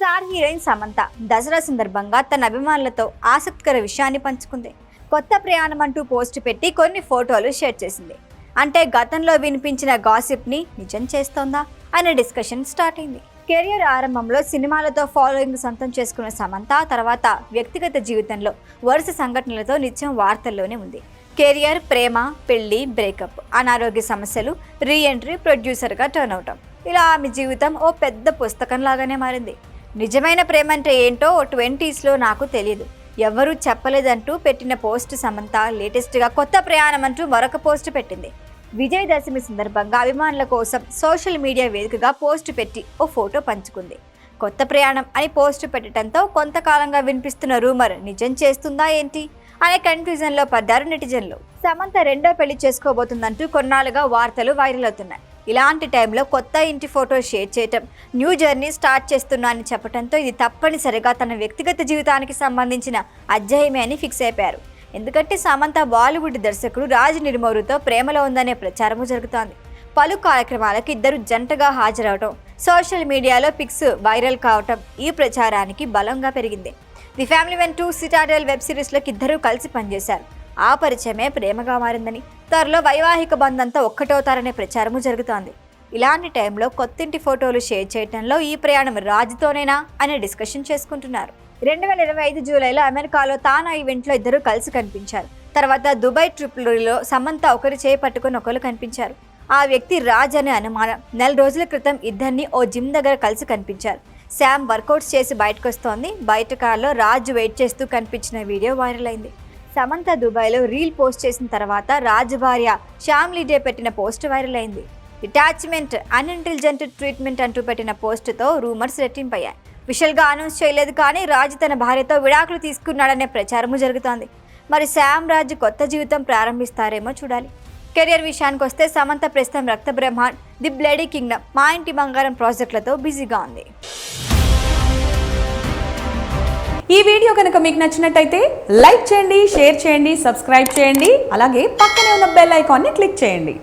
Star heroine Samantha Dasara సందర్భంగా తన అభిమానులతో ఆసక్తికర విషయాన్ని పంచుకుంది. కొత్త ప్రయాణం అంటూ పోస్ట్ పెట్టి కొన్ని ఫోటోలు షేర్ చేసింది. అంటే గతంలో వినిపించిన గాసిప్ ని నిజం చేస్తోందా అనే డిస్కషన్ స్టార్ట్ అయింది. కెరియర్ ఆరంభంలో సినిమాలతో ఫాలోయింగ్ సొంతం చేసుకున్న సమంత తర్వాత వ్యక్తిగత జీవితంలో వరుస సంఘటనలతో నిత్యం వార్తల్లోనే ఉంది. కెరియర్, ప్రేమ, పెళ్లి, బ్రేకప్, అనారోగ్య సమస్యలు, రీఎంట్రీ, ప్రొడ్యూసర్గా టర్న్ అవటం, ఇలా ఆమె జీవితం ఓ పెద్ద పుస్తకం లాగానే మారింది. నిజమైన ప్రేమ అంటే ఏంటో 20s నాకు తెలియదు, ఎవరూ చెప్పలేదంటూ పెట్టిన పోస్ట్ సమంత లేటెస్ట్గా కొత్త ప్రయాణం అంటూ మరొక పోస్ట్ పెట్టింది. విజయదశమి సందర్భంగా అభిమానుల కోసం సోషల్ మీడియా వేదికగా పోస్ట్ పెట్టి ఓ ఫోటో పంచుకుంది. కొత్త ప్రయాణం అని పోస్ట్ పెట్టడంతో కొంతకాలంగా వినిపిస్తున్న రూమర్ నిజం చేస్తుందా ఏంటి అనే కన్ఫ్యూజన్లో పడ్డారు నెటిజన్లు. సమంత రెండో పెళ్లి చేసుకోబోతుందంటూ కొన్నాళ్ళుగా వార్తలు వైరల్ అవుతున్నాయి. ఇలాంటి టైంలో కొత్త ఇంటి ఫోటో షేర్ చేయటం, న్యూ జర్నీ స్టార్ట్ చేస్తున్నా అని చెప్పడంతో ఇది తప్పనిసరిగా తన వ్యక్తిగత జీవితానికి సంబంధించిన అధ్యాయమే అని ఫిక్స్ అయిపోయారు. ఎందుకంటే సమంత బాలీవుడ్ దర్శకుడు రాజ్ నిర్మోరుతో ప్రేమలో ఉందనే ప్రచారము జరుగుతోంది. పలు కార్యక్రమాలకు ఇద్దరు జంటగా హాజరవటం, సోషల్ మీడియాలో పిక్స్ వైరల్ కావటం ఈ ప్రచారానికి బలంగా పెరిగింది. The family man 2 Citadel web సిరీస్లోకి ఇద్దరూ కలిసి పనిచేశారు. ఆ పరిచయమే ప్రేమగా మారిందని, త్వరలో వైవాహిక బంధంతో ఒక్కటవుతారనే ప్రచారము జరుగుతోంది. ఇలాంటి టైంలో కొత్తింటి ఫోటోలు షేర్ చేయడంలో ఈ ప్రయాణం రాజుతోనేనా అనే డిస్కషన్ చేసుకుంటున్నారు. 2025 జూలైలో అమెరికాలో తానా ఈవెంట్లో ఇద్దరు కలిసి కనిపించారు. తర్వాత దుబాయ్ ట్రిప్లో సమంత ఒకరి చేయి పట్టుకుని ఒకరు కనిపించారు. ఆ వ్యక్తి రాజ్ అనే అనుమానం. 4 రోజుల క్రితం ఇద్దరిని ఓ జిమ్ దగ్గర కలిసి కనిపించారు. శామ్ వర్కౌట్స్ చేసి బయటకు వస్తోంది. బయట కార్లో రాజ్ వెయిట్ చేస్తూ కనిపించిన వీడియో వైరల్ అయింది. సమంత దుబాయ్లో రీల్ పోస్ట్ చేసిన తర్వాత రాజ్ భార్య శ్యామ్ లీడే పెట్టిన పోస్ట్ వైరల్ అయింది. డిటాచ్మెంట్, అన్ఇంటెలిజెంట్ ట్రీట్మెంట్ అంటూ పెట్టిన పోస్టుతో రూమర్స్ రెట్టింపయ్యాయి. విషల్గా అనౌన్స్ చేయలేదు కానీ రాజ్ తన భార్యతో విడాకులు తీసుకున్నాడనే ప్రచారము జరుగుతోంది. మరి శామ్ రాజ్ కొత్త జీవితం ప్రారంభిస్తారేమో చూడాలి. కెరియర్ విషయానికి వస్తే సమంత ప్రస్తుతం రక్త బ్రహ్మాండ్, ది బ్లడీ కింగ్డమ్, మా ఇంటి బంగారం ప్రాజెక్టులతో బిజీగా ఉంది. ఈ వీడియో కనుక మీకు నచ్చినట్టయితే లైక్ చేయండి, షేర్ చేయండి, సబ్స్క్రైబ్ చేయండి. అలాగే పక్కనే ఉన్న బెల్ ఐకాన్ని క్లిక్ చేయండి.